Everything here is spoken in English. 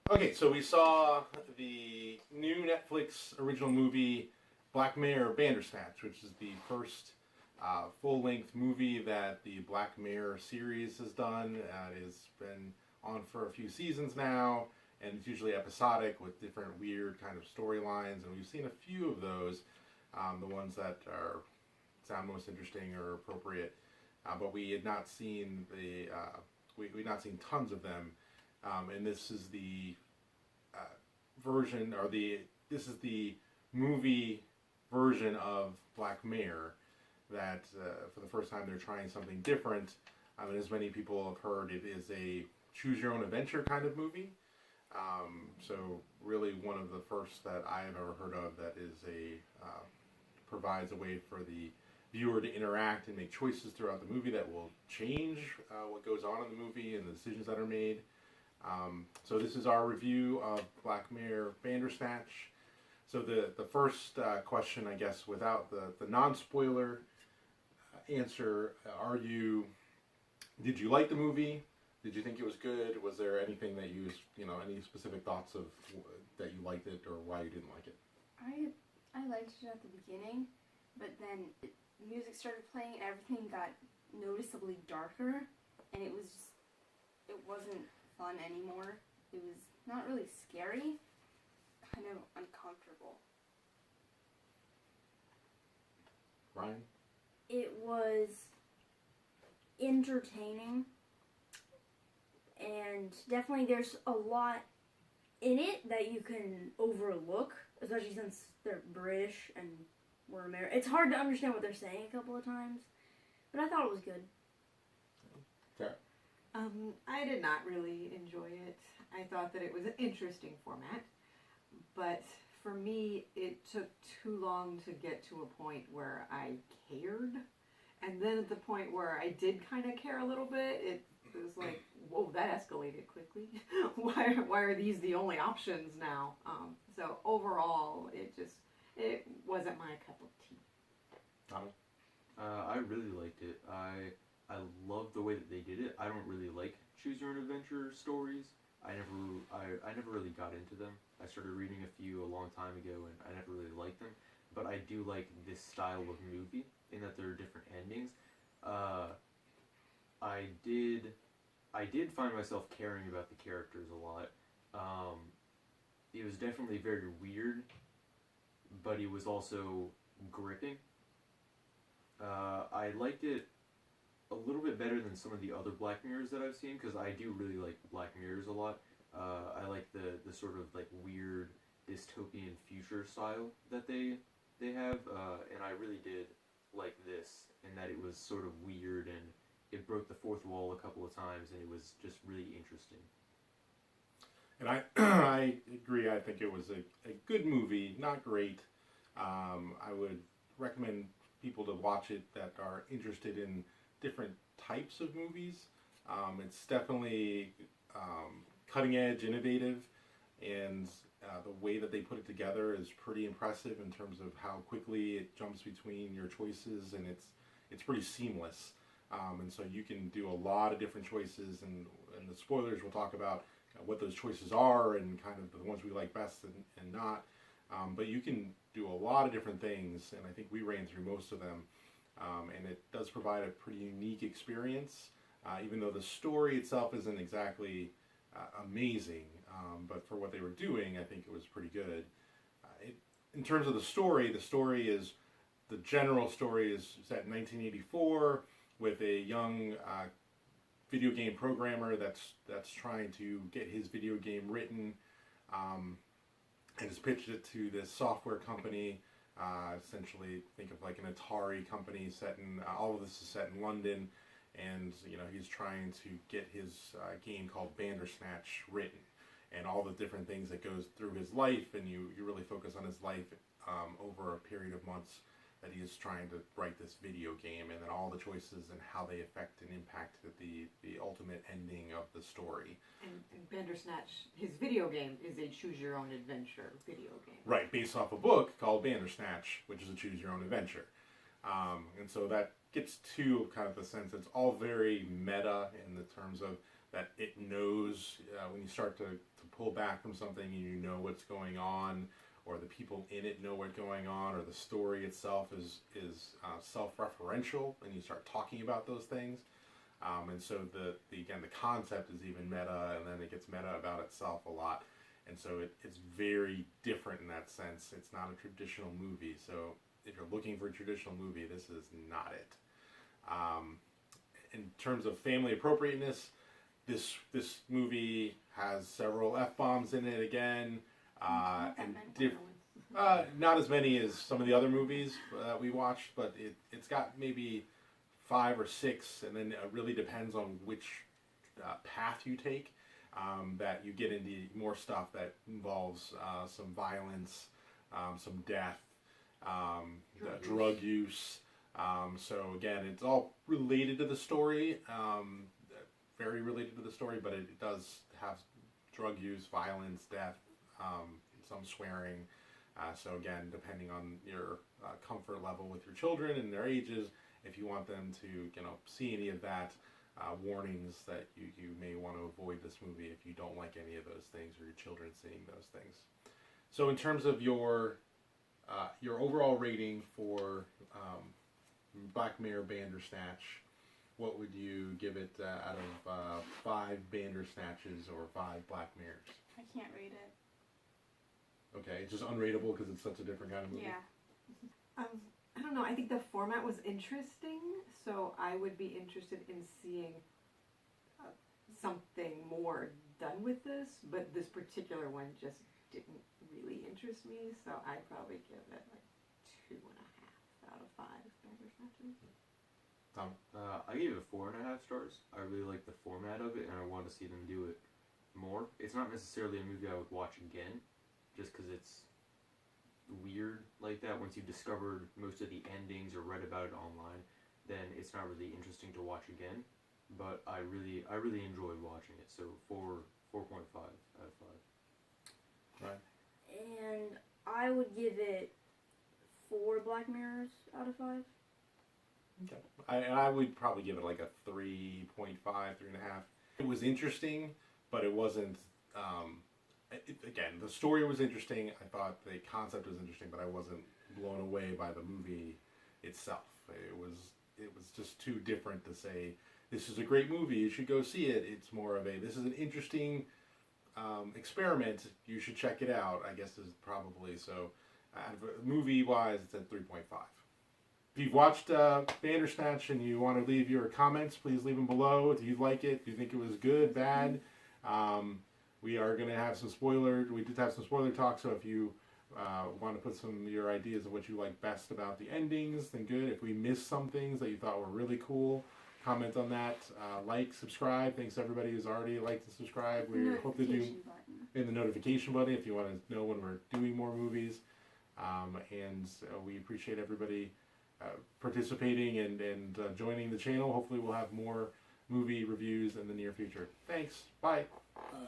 Okay, so we saw the new Netflix original movie, Black Mirror Bandersnatch, which is the first full-length movie that the Black Mirror series has done. It has been on for a few seasons now, and it's usually episodic with different weird kind of storylines, and we've seen a few of those, the ones that sound most interesting or appropriate, but we had not seen we'd not seen tons of them. And this is the version, or this is the movie version of Black Mirror that for the first time they're trying something different. And as many people have heard, it is a choose your own adventure kind of movie. So really one of the first that I have ever heard of that is provides a way for the viewer to interact and make choices throughout the movie that will change what goes on in the movie and the decisions that are made. So this is our review of Black Mirror Bandersnatch. So the first question, I guess, without the non-spoiler answer, did you like the movie? Did you think it was good? Was there anything that any specific thoughts of that you liked it or why you didn't like it? I liked it at the beginning, but then music started playing and everything got noticeably darker, and it wasn't fun anymore. It was not really scary, kind of uncomfortable. Ryan? It was entertaining, and definitely there's a lot in it that you can overlook, especially since they're British and we're American. It's hard to understand what they're saying a couple of times, but I thought it was good. Sarah? I did not really enjoy it. I thought that it was an interesting format, but for me, it took too long to get to a point where I cared. And then at the point where I did kind of care a little bit, it was like, whoa, that escalated quickly. Why are these the only options now? So overall, it wasn't my cup of tea. Tommy? I really liked it. I love the way that they did it. I don't really like choose your own adventure stories. I never really got into them. I started reading a few a long time ago, and I never really liked them. But I do like this style of movie in that there are different endings. I did find myself caring about the characters a lot. It was definitely very weird, but it was also gripping. I liked it a little bit better than some of the other Black Mirrors that I've seen, because I do really like Black Mirrors a lot. I like the sort of like weird dystopian future style that they have, and I really did like this, in that it was sort of weird and it broke the fourth wall a couple of times, and it was just really interesting. And I agree. I think it was a good movie, not great. I would recommend people to watch it that are interested in different types of movies. It's definitely cutting edge, innovative, and the way that they put it together is pretty impressive in terms of how quickly it jumps between your choices, and it's pretty seamless. And so you can do a lot of different choices, and the spoilers will talk about what those choices are and kind of the ones we like best and not. But you can do a lot of different things, and I think we ran through most of them. And it does provide a pretty unique experience, even though the story itself isn't exactly amazing. But for what they were doing, I think it was pretty good. In terms of the story is, the general story is set in 1984 with a young video game programmer that's trying to get his video game written, and has pitched it to this software company. Essentially, think of like an Atari company all of this is set in London, and he's trying to get his game called Bandersnatch written, and all the different things that goes through his life, and you really focus on his life over a period of months that he is trying to write this video game, and then all the choices and how they affect and impact the ultimate ending of the story. And Bandersnatch, his video game, is a choose-your-own-adventure video game. Right, based off a book called Bandersnatch, which is a choose-your-own-adventure. And so that gets to kind of the sense it's all very meta in the terms of that it knows when you start to pull back from something and you know what's going on, or the people in it know what's going on, or the story itself is self-referential, and you start talking about those things. And so again, the concept is even meta, and then it gets meta about itself a lot. And so it's very different in that sense. It's not a traditional movie. So if you're looking for a traditional movie, this is not it. In terms of family appropriateness, this movie has several F-bombs in it again. Not as many as some of the other movies that we watched, but it's got maybe 5 or 6, and then it really depends on which path you take. That you get into more stuff that involves some violence, some death, drug use. So again, it's all related to the story, very related to the story, but it does have drug use, violence, death, some swearing. So again, depending on your comfort level with your children and their ages, if you want them to see any of that, warnings that you may want to avoid this movie if you don't like any of those things or your children seeing those things. So in terms of your overall rating for Black Mirror Bandersnatch, what would you give it out of 5 Bandersnatches or 5 Black Mirrors? I can't rate it. Okay, it's just unrateable because it's such a different kind of movie. Yeah. I don't know. I think the format was interesting, so I would be interested in seeing something more done with this. But this particular one just didn't really interest me, so I'd probably give it like 2.5 out of 5 Bandersnatches. Tom? I gave it 4.5 stars. I really like the format of it, and I want to see them do it more. It's not necessarily a movie I would watch again, just because it's weird like that. Once you've discovered most of the endings or read about it online, then it's not really interesting to watch again. But I really enjoyed watching it. So 4.5 out of 5. Right. And I would give it 4 Black Mirrors out of 5. Okay. I would probably give it like a 3.5, 3.5. It was interesting, but it wasn't. Again, the story was interesting. I thought the concept was interesting, but I wasn't blown away by the movie itself. It was just too different to say this is a great movie, you should go see it. It's more of this is an interesting experiment, you should check it out, I guess is probably. So movie wise, it's at 3.5. If you've watched Bandersnatch and you want to leave your comments, please leave them below. Do you like it? Do you think it was good, bad? We are going to have some we did have some spoiler talk, so if you want to put some of your ideas of what you like best about the endings, then good. If we missed some things that you thought were really cool, comment on that. Like, subscribe. Thanks to everybody who's already liked and subscribed. We hope to do in the notification button if you want to know when we're doing more movies. And we appreciate everybody participating and joining the channel. Hopefully we'll have more movie reviews in the near future. Thanks. Bye. Bye.